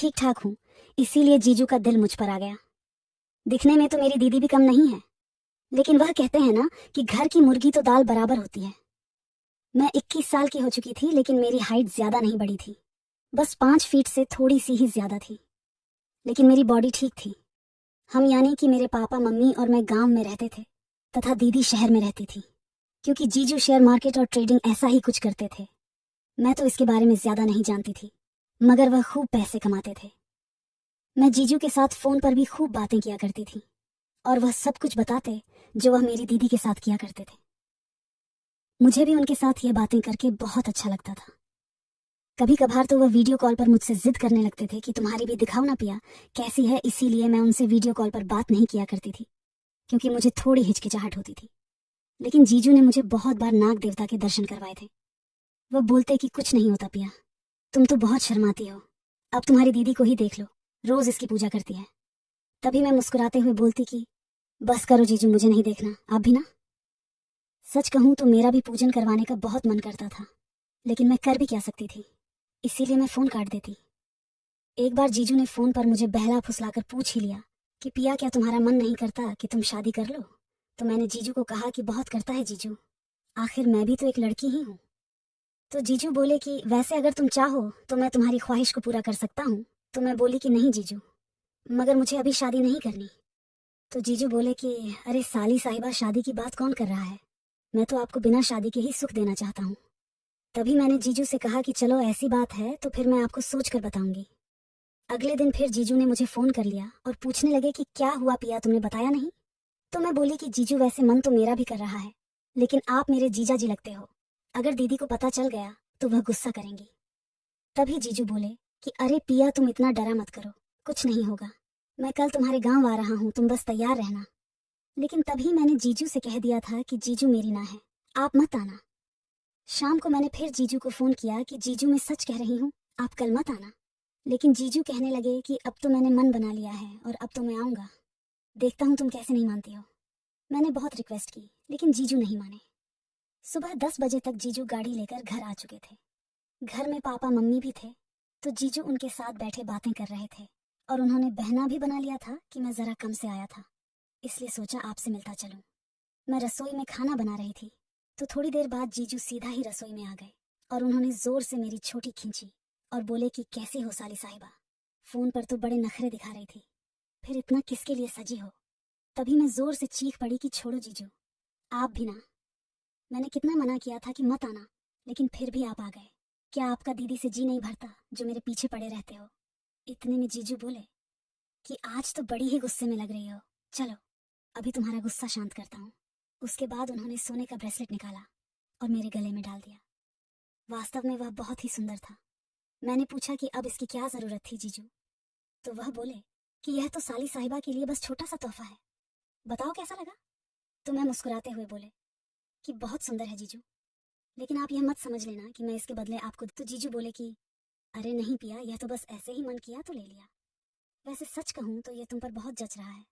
ठीक ठाक हूँ, इसीलिए जीजू का दिल मुझ पर आ गया। दिखने में तो मेरी दीदी भी कम नहीं है, लेकिन वह कहते हैं ना कि घर की मुर्गी तो दाल बराबर होती है। मैं 21 साल की हो चुकी थी, लेकिन मेरी हाइट ज्यादा नहीं बढ़ी थी, बस 5 फीट से थोड़ी सी ही ज्यादा थी। लेकिन मेरी बॉडी ठीक थी। हम यानी कि मेरे पापा मम्मी और मैं गांव में रहते थे तथा दीदी शहर में रहती थी, क्योंकि जीजू शेयर मार्केट और ट्रेडिंग ऐसा ही कुछ करते थे। मैं तो इसके बारे में ज्यादा नहीं जानती थी, मगर वह खूब पैसे कमाते थे। मैं जीजू के साथ फोन पर भी खूब बातें किया करती थी, और वह सब कुछ बताते जो वह मेरी दीदी के साथ किया करते थे। मुझे भी उनके साथ यह बातें करके बहुत अच्छा लगता था। कभी कभार तो वह वीडियो कॉल पर मुझसे जिद करने लगते थे कि तुम्हारी भी दिखाओ ना पिया कैसी है, इसीलिए मैं उनसे वीडियो कॉल पर बात नहीं किया करती थी, क्योंकि मुझे थोड़ी हिचकिचाहट होती थी। लेकिन जीजू ने मुझे बहुत बार नाग देवता के दर्शन करवाए थे। वह बोलते कि कुछ नहीं होता पिया, तुम तो बहुत शर्माती हो, अब तुम्हारी दीदी को ही देख लो, रोज इसकी पूजा करती है। तभी मैं मुस्कुराते हुए बोलती कि बस करो जीजू, मुझे नहीं देखना, आप भी ना। सच कहूं तो मेरा भी पूजन करवाने का बहुत मन करता था, लेकिन मैं कर भी क्या सकती थी, इसीलिए मैं फोन काट देती। एक बार जीजू ने फोन पर मुझे बहला फुसलाकर पूछ ही लिया कि पिया क्या तुम्हारा मन नहीं करता कि तुम शादी कर लो। तो मैंने जीजू को कहा कि बहुत करता है जीजू, आखिर मैं भी तो एक लड़की ही हूँ। तो जीजू बोले कि वैसे अगर तुम चाहो तो मैं तुम्हारी ख्वाहिश को पूरा कर सकता हूँ। तो मैं बोली कि नहीं जीजू, मगर मुझे अभी शादी नहीं करनी। तो जीजू बोले कि अरे साली साहिबा, शादी की बात कौन कर रहा है, मैं तो आपको बिना शादी के ही सुख देना चाहता हूँ। तभी मैंने जीजू से कहा कि चलो ऐसी बात है तो फिर मैं आपको सोच कर बताऊंगी। अगले दिन फिर जीजू ने मुझे फोन कर लिया और पूछने लगे कि क्या हुआ पिया, तुमने बताया नहीं। तो मैं बोली कि जीजू वैसे मन तो मेरा भी कर रहा है, लेकिन आप मेरे जीजा जी लगते हो, अगर दीदी को पता चल गया तो वह गुस्सा करेंगी। तभी जीजू बोले कि अरे पिया तुम इतना डरा मत करो, कुछ नहीं होगा, मैं कल तुम्हारे गांव आ रहा हूँ, तुम बस तैयार रहना। लेकिन तभी मैंने जीजू से कह दिया था कि जीजू मेरी ना है, आप मत आना। शाम को मैंने फिर जीजू को फोन किया कि जीजू मैं सच कह रही हूँ, आप कल मत आना। लेकिन जीजू कहने लगे कि अब तो मैंने मन बना लिया है और अब तो मैं आऊंगा, देखता हूँ तुम कैसे नहीं मानती हो। मैंने बहुत रिक्वेस्ट की, लेकिन जीजू नहीं माने। सुबह 10 बजे तक जीजू गाड़ी लेकर घर आ चुके थे। घर में पापा मम्मी भी थे, तो जीजू उनके साथ बैठे बातें कर रहे थे, और उन्होंने बहना भी बना लिया था कि मैं जरा कम से आया था, इसलिए सोचा आपसे मिलता चलूं। मैं रसोई में खाना बना रही थी, तो थोड़ी देर बाद जीजू सीधा ही रसोई में आ गए और उन्होंने जोर से मेरी छोटी खींची और बोले कि कैसी हो साली साहिबा, फोन पर तो बड़े नखरे दिखा रही थी, फिर इतना किसके लिए सजी हो। तभी मैं जोर से चीख पड़ी कि छोड़ो जीजू, आप भी ना। मैंने कितना मना किया था कि मत आना, लेकिन फिर भी आप आ गए। क्या आपका दीदी से जी नहीं भरता जो मेरे पीछे पड़े रहते हो। इतने में जीजू बोले कि आज तो बड़ी ही गुस्से में लग रही हो, चलो अभी तुम्हारा गुस्सा शांत करता हूँ। उसके बाद उन्होंने सोने का ब्रेसलेट निकाला और मेरे गले में डाल दिया। वास्तव में वह बहुत ही सुंदर था। मैंने पूछा कि अब इसकी क्या जरूरत थी जीजू। तो वह बोले कि यह तो साली साहिबा के लिए बस छोटा सा तोहफा है, बताओ कैसा लगा। तो मैं मुस्कुराते हुए बोले कि बहुत सुंदर है जीजू, लेकिन आप यह मत समझ लेना कि मैं इसके बदले आपको। तो जीजू बोले कि अरे नहीं पिया, यह तो बस ऐसे ही मन किया तो ले लिया। वैसे सच कहूँ तो यह तुम पर बहुत जच रहा है,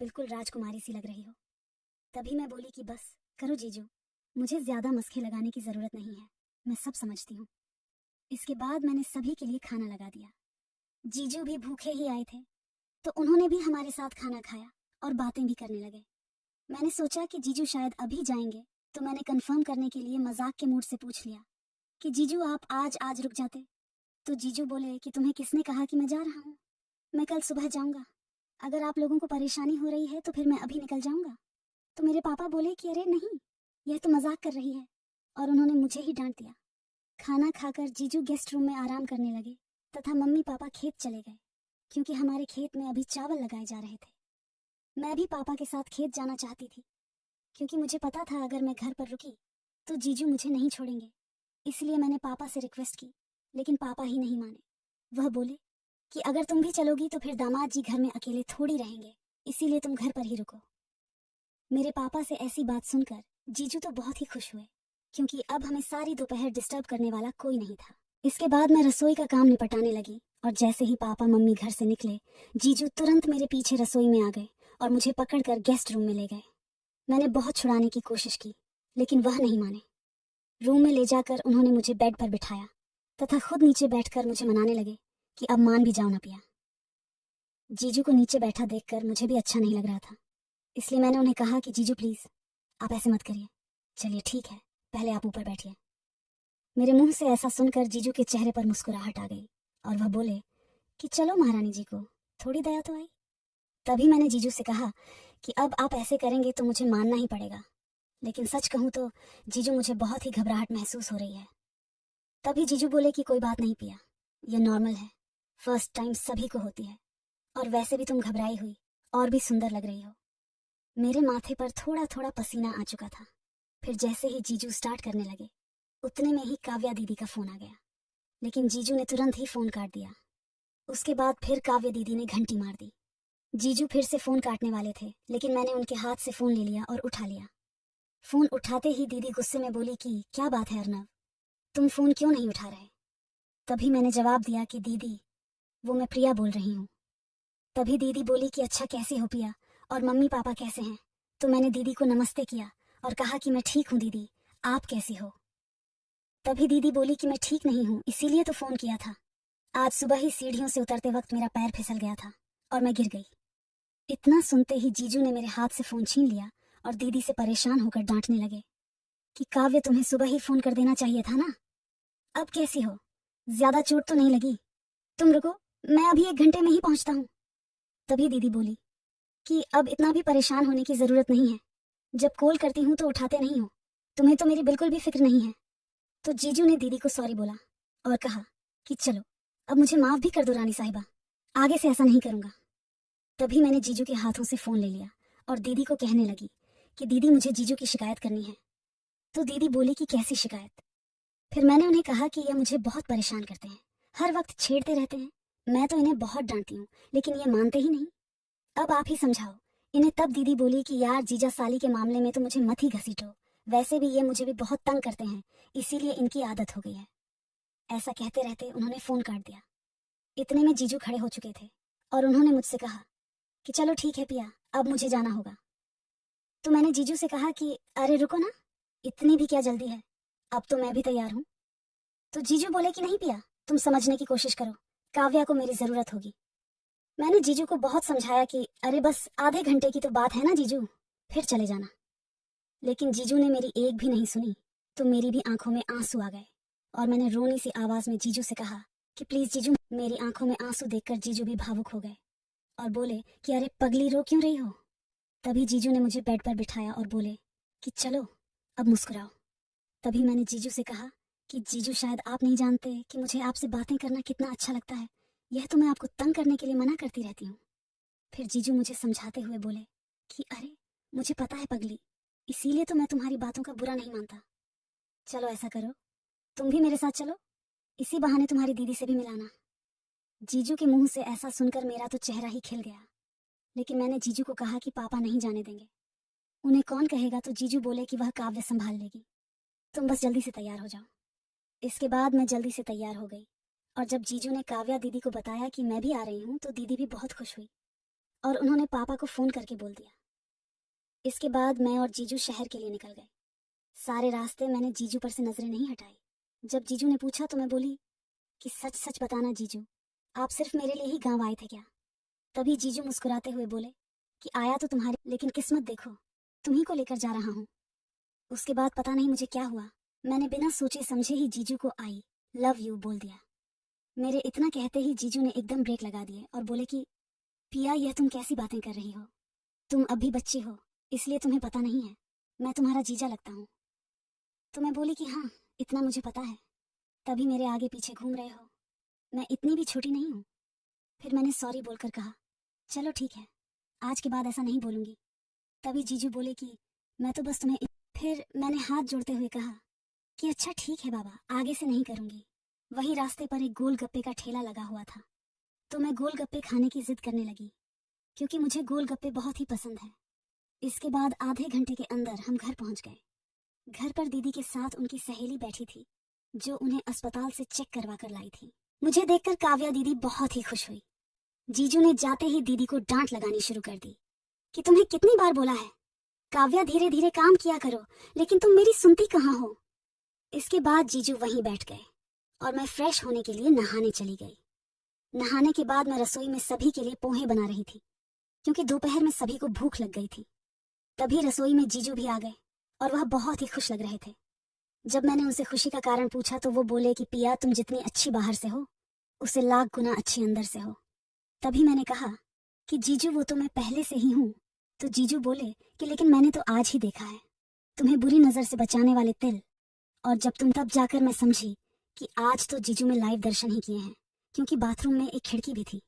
बिल्कुल राजकुमारी सी लग रही हो। तभी मैं बोली कि बस करो जीजू, मुझे ज्यादा मस्के लगाने की जरूरत नहीं है, मैं सब समझती हूँ। इसके बाद मैंने सभी के लिए खाना लगा दिया। जीजू भी भूखे ही आए थे, तो उन्होंने भी हमारे साथ खाना खाया और बातें भी करने लगे। मैंने सोचा कि जीजू शायद अभी जाएंगे, तो मैंने कंफर्म करने के लिए मजाक के मूड से पूछ लिया कि जीजू आप आज रुक जाते। तो जीजू बोले कि तुम्हें किसने कहा कि मैं जा रहा हूँ, मैं कल सुबह जाऊंगा, अगर आप लोगों को परेशानी हो रही है तो फिर मैं अभी निकल जाऊंगा। तो मेरे पापा बोले कि अरे नहीं, यह तो मजाक कर रही है, और उन्होंने मुझे ही डांट दिया। खाना खाकर जीजू गेस्ट रूम में आराम करने लगे तथा मम्मी पापा खेत चले गए, क्योंकि हमारे खेत में अभी चावल लगाए जा रहे थे। मैं भी पापा के साथ खेत जाना चाहती थी, क्योंकि मुझे पता था अगर मैं घर पर रुकी तो जीजू मुझे नहीं छोड़ेंगे। इसलिए मैंने पापा से रिक्वेस्ट की, लेकिन पापा ही नहीं माने। वह बोले कि अगर तुम भी चलोगी तो फिर दामाद जी घर में अकेले थोड़ी रहेंगे, इसीलिए तुम घर पर ही रुको। मेरे पापा से ऐसी बात सुनकर जीजू तो बहुत ही खुश हुए, क्योंकि अब हमें सारी दोपहर डिस्टर्ब करने वाला कोई नहीं था। इसके बाद मैं रसोई का काम निपटाने लगी, और जैसे ही पापा मम्मी घर से निकले, जीजू तुरंत मेरे पीछे रसोई में आ गए और मुझे पकड़कर गेस्ट रूम में ले गए। मैंने बहुत छुड़ाने की कोशिश की, लेकिन वह नहीं माने। रूम में ले जाकर उन्होंने मुझे बेड पर बिठाया तथा खुद नीचे बैठकर मुझे मनाने लगे कि अब मान भी जाओ ना पिया। जीजू को नीचे बैठा देखकर मुझे भी अच्छा नहीं लग रहा था, इसलिए मैंने उन्हें कहा कि जीजू प्लीज आप ऐसे मत करिए। चलिए ठीक है, पहले आप ऊपर बैठिए। मेरे मुंह से ऐसा सुनकर जीजू के चेहरे पर मुस्कुराहट आ गई और वह बोले कि चलो महारानी जी को थोड़ी दया तो आई। तभी मैंने जीजू से कहा कि अब आप ऐसे करेंगे तो मुझे मानना ही पड़ेगा, लेकिन सच कहूं तो जीजू मुझे बहुत ही घबराहट महसूस हो रही है। तभी जीजू बोले कि कोई बात नहीं पिया, यह नॉर्मल है, फर्स्ट टाइम सभी को होती है, और वैसे भी तुम घबराई हुई और भी सुंदर लग रही हो। मेरे माथे पर थोड़ा थोड़ा पसीना आ चुका था। फिर जैसे ही जीजू स्टार्ट करने लगे उतने में ही काव्या दीदी का फोन आ गया, लेकिन जीजू ने तुरंत ही फोन काट दिया। उसके बाद फिर काव्या दीदी ने घंटी मार दी। जीजू फिर से फोन काटने वाले थे, लेकिन मैंने उनके हाथ से फोन ले लिया और उठा लिया। फोन उठाते ही दीदी गुस्से में बोली कि क्या बात है अर्नव, तुम फोन क्यों नहीं उठा रहे। तभी मैंने जवाब दिया कि दीदी वो मैं प्रिया बोल रही हूँ। तभी दीदी बोली कि अच्छा कैसी हो पिया, और मम्मी पापा कैसे हैं। तो मैंने दीदी को नमस्ते किया और कहा कि मैं ठीक हूँ दीदी, आप कैसी हो। तभी दीदी बोली कि मैं ठीक नहीं हूँ, इसीलिए तो फोन किया था। आज सुबह ही सीढ़ियों से उतरते वक्त मेरा पैर फिसल गया था और मैं गिर गई। इतना सुनते ही जीजू ने मेरे हाथ से फोन छीन लिया और दीदी से परेशान होकर डांटने लगे कि काव्य तुम्हें सुबह ही फोन कर देना चाहिए था ना, अब कैसी हो, ज्यादा चोट तो नहीं लगी। तुम रुको, मैं अभी 1 घंटे में ही पहुंचता हूँ। तभी दीदी बोली कि अब इतना भी परेशान होने की जरूरत नहीं है, जब कॉल करती हूँ तो उठाते नहीं हो, तुम्हें तो मेरी बिल्कुल भी फिक्र नहीं है। तो जीजू ने दीदी को सॉरी बोला और कहा कि चलो अब मुझे माफ भी कर दो रानी साहिबा, आगे से ऐसा नहीं करूंगा। तभी मैंने जीजू के हाथों से फोन ले लिया और दीदी को कहने लगी कि दीदी मुझे जीजू की शिकायत करनी है। तो दीदी बोली कि कैसी शिकायत। फिर मैंने उन्हें कहा कि ये मुझे बहुत परेशान करते हैं, हर वक्त छेड़ते रहते हैं। मैं तो इन्हें बहुत डांटती हूँ लेकिन ये मानते ही नहीं, अब आप ही समझाओ इन्हें। तब दीदी बोली कि यार जीजा साली के मामले में तो मुझे मत ही घसीटो, वैसे भी ये मुझे भी बहुत तंग करते हैं, इसीलिए इनकी आदत हो गई है। ऐसा कहते रहते उन्होंने फोन काट दिया। इतने में जीजू खड़े हो चुके थे और उन्होंने मुझसे कहा कि चलो ठीक है पिया, अब मुझे जाना होगा। तो मैंने जीजू से कहा कि अरे रुको ना, इतनी भी क्या जल्दी है, अब तो मैं भी तैयार हूँ। तो जीजू बोले कि नहीं पिया, तुम समझने की कोशिश करो, काव्या को मेरी जरूरत होगी। मैंने जीजू को बहुत समझाया कि अरे बस आधे घंटे की तो बात है ना जीजू, फिर चले जाना। लेकिन जीजू ने मेरी एक भी नहीं सुनी। तो मेरी भी आंखों में आंसू आ गए और मैंने रोनी सी आवाज में जीजू से कहा कि प्लीज जीजू। मेरी आंखों में आंसू देखकर जीजू भी भावुक हो गए और बोले कि अरे पगली रो क्यों रही हो। तभी जीजू ने मुझे बेड पर बिठाया और बोले कि चलो अब मुस्कुराओ। तभी मैंने जीजू से कहा कि जीजू शायद आप नहीं जानते कि मुझे आपसे बातें करना कितना अच्छा लगता है, यह तो मैं आपको तंग करने के लिए मना करती रहती हूँ। फिर जीजू मुझे समझाते हुए बोले कि अरे मुझे पता है पगली, इसीलिए तो मैं तुम्हारी बातों का बुरा नहीं मानता। चलो ऐसा करो, तुम भी मेरे साथ चलो, इसी बहाने तुम्हारी दीदी से भी मिलाना। जीजू के मुंह से ऐसा सुनकर मेरा तो चेहरा ही खिल गया, लेकिन मैंने जीजू को कहा कि पापा नहीं जाने देंगे, उन्हें कौन कहेगा। तो जीजू बोले कि वह काव्य संभाल लेगी, तुम बस जल्दी से तैयार हो जाओ। इसके बाद मैं जल्दी से तैयार हो गई और जब जीजू ने काव्या दीदी को बताया कि मैं भी आ रही हूँ तो दीदी भी बहुत खुश हुई और उन्होंने पापा को फोन करके बोल दिया। इसके बाद मैं और जीजू शहर के लिए निकल गए। सारे रास्ते मैंने जीजू पर से नजरें नहीं हटाई। जब जीजू ने पूछा तो मैं बोली कि सच सच बताना जीजू, आप सिर्फ मेरे लिए ही गांव आए थे क्या। तभी जीजू मुस्कुराते हुए बोले कि आया तो तुम्हारी, लेकिन किस्मत देखो तुम्ही को लेकर जा रहा हूँ। उसके बाद पता नहीं मुझे क्या हुआ, मैंने बिना सोचे समझे ही जीजू को आई लव यू बोल दिया। मेरे इतना कहते ही जीजू ने एकदम ब्रेक लगा दिए और बोले कि पिया यह तुम कैसी बातें कर रही हो, तुम अभी बच्ची हो इसलिए तुम्हें पता नहीं है, मैं तुम्हारा जीजा लगता हूँ। तो मैं बोली कि हाँ इतना मुझे पता है, तभी मेरे आगे पीछे घूम रहे हो, मैं इतनी भी छोटी नहीं हूँ। फिर मैंने सॉरी बोलकर कहा चलो ठीक है, आज के बाद ऐसा नहीं बोलूंगी। तभी जीजू बोले कि मैं तो बस तुम्हें। फिर मैंने हाथ जोड़ते हुए कहा कि अच्छा ठीक है बाबा, आगे से नहीं करूंगी। वही रास्ते पर एक गोलगप्पे का ठेला लगा हुआ था, तो मैं गोलगप्पे खाने की जिद करने लगी क्योंकि मुझे गोलगप्पे बहुत ही पसंद है। इसके बाद आधे घंटे के अंदर हम घर पहुंच गए। घर पर दीदी के साथ उनकी सहेली बैठी थी जो उन्हें अस्पताल से चेक करवा कर लाई थी। मुझे देखकर काव्या दीदी बहुत ही खुश हुई। जीजू ने जाते ही दीदी को डांट लगानी शुरू कर दी कि तुम्हें कितनी बार बोला है काव्या धीरे धीरे काम किया करो, लेकिन तुम मेरी सुनती कहाँ हो। इसके बाद जीजू वहीं बैठ गए और मैं फ्रेश होने के लिए नहाने चली गई। नहाने के बाद मैं रसोई में सभी के लिए पोहे बना रही थी, क्योंकि दोपहर में सभी को भूख लग गई थी। तभी रसोई में जीजू भी आ गए और वह बहुत ही खुश लग रहे थे। जब मैंने उनसे खुशी का कारण पूछा तो वो बोले कि पिया, तुम जितनी अच्छी बाहर से हो, उससे लाख गुना अच्छी अंदर से हो। तभी मैंने कहा कि जीजू, वो तो मैं पहले से ही हूँ। तो जीजू बोले कि लेकिन मैंने तो आज ही देखा है तुम्हें बुरी नजर से बचाने वाले तिल। और जब तुम तब जाकर मैं समझी कि आज तो जीजू में लाइव दर्शन ही किए हैं, क्योंकि बाथरूम में एक खिड़की भी थी।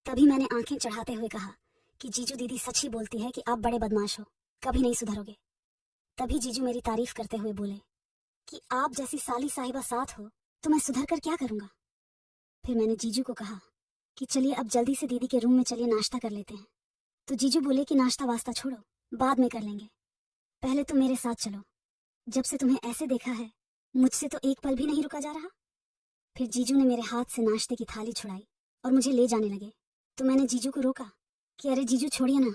तभी मैंने आंखें चढ़ाते हुए कहा कि जीजू दीदी सच ही बोलती है कि आप बड़े बदमाश हो, कभी नहीं सुधरोगे। तभी जीजू मेरी तारीफ करते हुए बोले कि आप जैसी साली साहिबा साथ हो तो मैं सुधर कर क्या करूंगा। फिर मैंने जीजू को कहा कि चलिए अब जल्दी से दीदी के रूम में चलिए, नाश्ता कर लेते हैं। तो जीजू बोले कि नाश्ता वास्ता छोड़ो, बाद में कर लेंगे, पहले तुम मेरे साथ चलो। जब से तुम्हें ऐसे देखा है मुझसे तो एक पल भी नहीं रुका जा रहा। फिर जीजू ने मेरे हाथ से नाश्ते की थाली छुड़ाई और मुझे ले जाने लगे। तो मैंने जीजू को रोका कि अरे जीजू छोड़िए ना,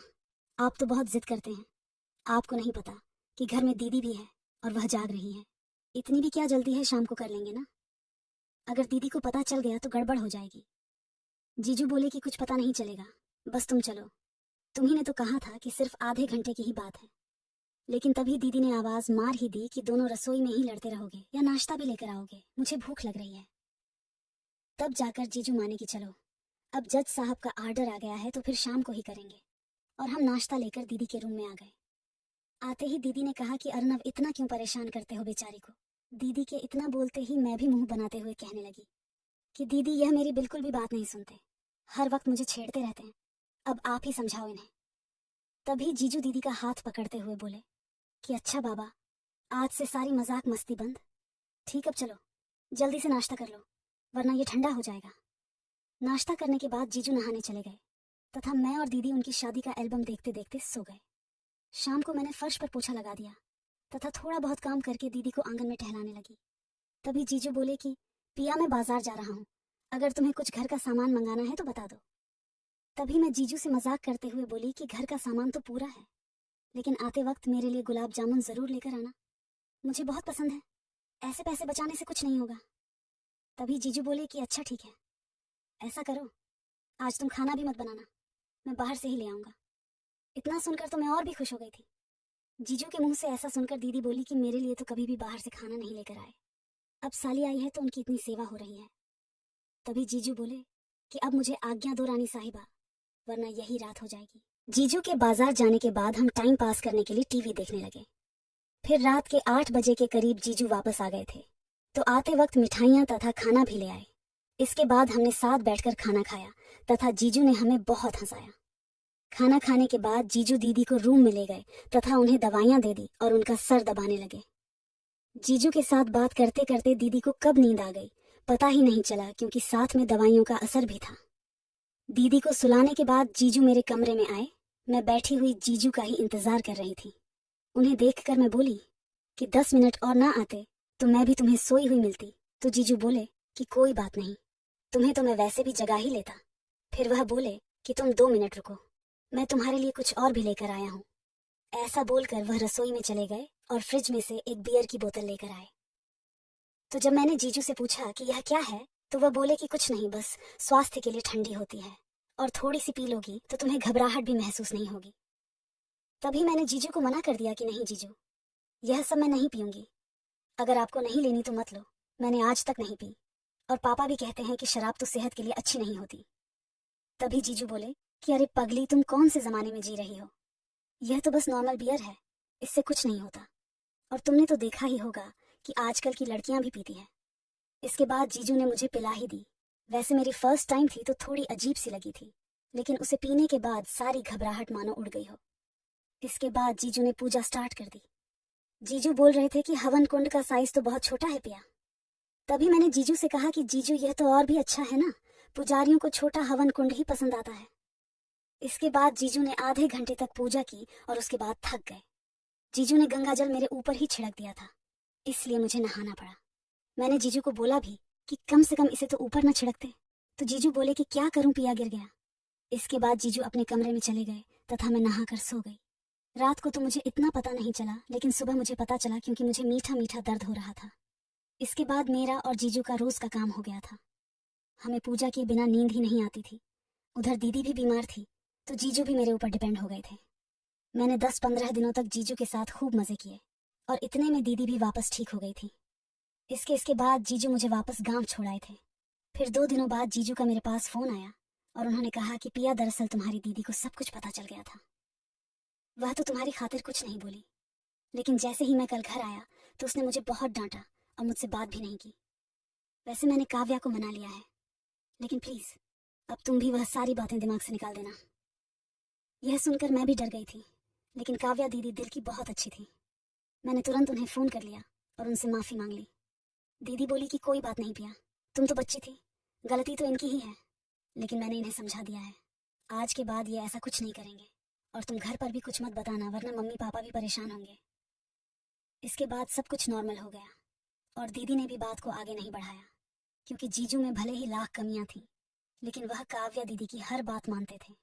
आप तो बहुत जिद करते हैं। आपको नहीं पता कि घर में दीदी भी है और वह जाग रही है। इतनी भी क्या जल्दी है, शाम को कर लेंगे ना। अगर दीदी को पता चल गया तो गड़बड़ हो जाएगी। जीजू बोले कि कुछ पता नहीं चलेगा, बस तुम चलो। तुम्ही ने तो कहा था कि सिर्फ आधे घंटे की ही बात है। लेकिन तभी दीदी ने आवाज मार ही दी कि दोनों रसोई में ही लड़ते रहोगे या नाश्ता भी लेकर आओगे, मुझे भूख लग रही है। तब जाकर जीजू माने कि चलो, अब जज साहब का आर्डर आ गया है तो फिर शाम को ही करेंगे। और हम नाश्ता लेकर दीदी के रूम में आ गए। आते ही दीदी ने कहा कि अर्नव, इतना क्यों परेशान करते हो बेचारी को। दीदी के इतना बोलते ही मैं भी मुंह बनाते हुए कहने लगी कि दीदी यह मेरी बिल्कुल भी बात नहीं सुनते, हर वक्त मुझे छेड़ते रहते हैं, अब आप ही समझाओ इन्हें। तभी जीजू दीदी का हाथ पकड़ते हुए बोले कि अच्छा बाबा, आज से सारी मजाक मस्ती बंद। ठीक, अब चलो जल्दी से नाश्ता कर लो, वरना ये ठंडा हो जाएगा। नाश्ता करने के बाद जीजू नहाने चले गए तथा मैं और दीदी उनकी शादी का एल्बम देखते देखते सो गए। शाम को मैंने फर्श पर पोछा लगा दिया तथा थोड़ा बहुत काम करके दीदी को आंगन में टहलाने लगी। तभी जीजू बोले कि पिया, मैं बाजार जा रहा हूँ, अगर तुम्हें कुछ घर का सामान मंगाना है तो बता दो। तभी मैं जीजू से मजाक करते हुए बोली कि घर का सामान तो पूरा है, लेकिन आते वक्त मेरे लिए गुलाब जामुन जरूर लेकर आना, मुझे बहुत पसंद है, ऐसे पैसे बचाने से कुछ नहीं होगा। तभी जीजू बोले कि अच्छा ठीक है, ऐसा करो, आज तुम खाना भी मत बनाना, मैं बाहर से ही ले आऊंगा। इतना सुनकर तो मैं और भी खुश हो गई थी। जीजू के मुंह से ऐसा सुनकर दीदी बोली कि मेरे लिए तो कभी भी बाहर से खाना नहीं लेकर आए, अब साली आई है तो उनकी इतनी सेवा हो रही है। तभी जीजू बोले कि अब मुझे आज्ञा दो रानी साहिबा, वरना यही रात हो जाएगी। जीजू के बाजार जाने के बाद हम टाइम पास करने के लिए टीवी देखने लगे। फिर रात के 8 बजे के करीब जीजू वापस आ गए थे, तो आते वक्त मिठाइयाँ तथा खाना भी ले आए। इसके बाद हमने साथ बैठकर खाना खाया तथा जीजू ने हमें बहुत हंसाया। खाना खाने के बाद जीजू दीदी को रूम में ले गए तथा उन्हें दवाइयाँ दे दी और उनका सर दबाने लगे। जीजू के साथ बात करते करते दीदी को कब नींद आ गई पता ही नहीं चला, क्योंकि साथ में दवाइयों का असर भी था। दीदी को सुलाने के बाद जीजू मेरे कमरे में आए। मैं बैठी हुई जीजू का ही इंतजार कर रही थी। उन्हें देखकर मैं बोली कि 10 मिनट और ना आते तो मैं भी तुम्हें सोई हुई मिलती। तो जीजू बोले कि कोई बात नहीं, तुम्हें तो मैं वैसे भी जगा ही लेता। फिर वह बोले कि तुम 2 मिनट रुको, मैं तुम्हारे लिए कुछ और भी लेकर आया हूँ। ऐसा बोलकर वह रसोई में चले गए और फ्रिज में से एक बियर की बोतल लेकर आए। तो जब मैंने जीजू से पूछा कि यह क्या है, तो वह बोले कि कुछ नहीं, बस स्वास्थ्य के लिए ठंडी होती है और थोड़ी सी पी लोगी तो तुम्हें घबराहट भी महसूस नहीं होगी। तभी मैंने जीजू को मना कर दिया कि नहीं जीजू, यह सब मैं नहीं पीऊंगी, अगर आपको नहीं लेनी तो मत लो, मैंने आज तक नहीं पी, और पापा भी कहते हैं कि शराब तो सेहत के लिए अच्छी नहीं होती। तभी जीजू बोले कि अरे पगली, तुम कौन से जमाने में जी रही हो, यह तो बस नॉर्मल बियर है, इससे कुछ नहीं होता, और तुमने तो देखा ही होगा कि आजकल की लड़कियां भी पीती हैं। इसके बाद जीजू ने मुझे पिला ही दी। वैसे मेरी फर्स्ट टाइम थी तो थोड़ी अजीब सी लगी थी, लेकिन उसे पीने के बाद सारी घबराहट मानो उड़ गई हो। इसके बाद जीजू ने पूजा स्टार्ट कर दी। जीजू बोल रहे थे कि हवन कुंड का साइज तो बहुत छोटा है पिया। तभी मैंने जीजू से कहा कि जीजू यह तो और भी अच्छा है ना, पुजारियों को छोटा हवन कुंड ही पसंद आता है। इसके बाद जीजू ने आधे घंटे तक पूजा की और उसके बाद थक गए। जीजू ने गंगा जल मेरे ऊपर ही छिड़क दिया था, इसलिए मुझे नहाना पड़ा। मैंने जीजू को बोला भी कि कम से कम इसे तो ऊपर न छिड़कते, तो जीजू बोले कि क्या करूं पिया, गिर गया। इसके बाद जीजू अपने कमरे में चले गए तथा मैं नहाकर सो गई। रात को तो मुझे इतना पता नहीं चला, लेकिन सुबह मुझे पता चला क्योंकि मुझे मीठा मीठा दर्द हो रहा था। इसके बाद मेरा और जीजू का रोज का काम हो गया था। हमें पूजा के बिना नींद ही नहीं आती थी। उधर दीदी भी बीमार थी, तो जीजू भी मेरे ऊपर डिपेंड हो गए थे। मैंने 10-15 दिनों तक जीजू के साथ खूब मजे किए और इतने में दीदी भी वापस ठीक हो गई थी। इसके बाद जीजू मुझे वापस गांव छोड़ आए थे। फिर 2 दिनों बाद जीजू का मेरे पास फोन आया और उन्होंने कहा कि पिया, दरअसल तुम्हारी दीदी को सब कुछ पता चल गया था। वह तो तुम्हारी खातिर कुछ नहीं बोली, लेकिन जैसे ही मैं कल घर आया तो उसने मुझे बहुत डांटा और मुझसे बात भी नहीं की। वैसे मैंने काव्या को मना लिया है, लेकिन प्लीज अब तुम भी वह सारी बातें दिमाग से निकाल देना। यह सुनकर मैं भी डर गई थी, लेकिन काव्या दीदी दिल की बहुत अच्छी थी। मैंने तुरंत उन्हें फोन कर लिया और उनसे माफी मांग ली। दीदी बोली कि कोई बात नहीं पिया, तुम तो बच्ची थी, गलती तो इनकी ही है, लेकिन मैंने इन्हें समझा दिया है। आज के बाद ये ऐसा कुछ नहीं करेंगे और तुम घर पर भी कुछ मत बताना, वरना मम्मी पापा भी परेशान होंगे। इसके बाद सब कुछ नॉर्मल हो गया और दीदी ने भी बात को आगे नहीं बढ़ाया, क्योंकि जीजू में भले ही लाख कमियां थी, लेकिन वह काव्या दीदी की हर बात मानते थे।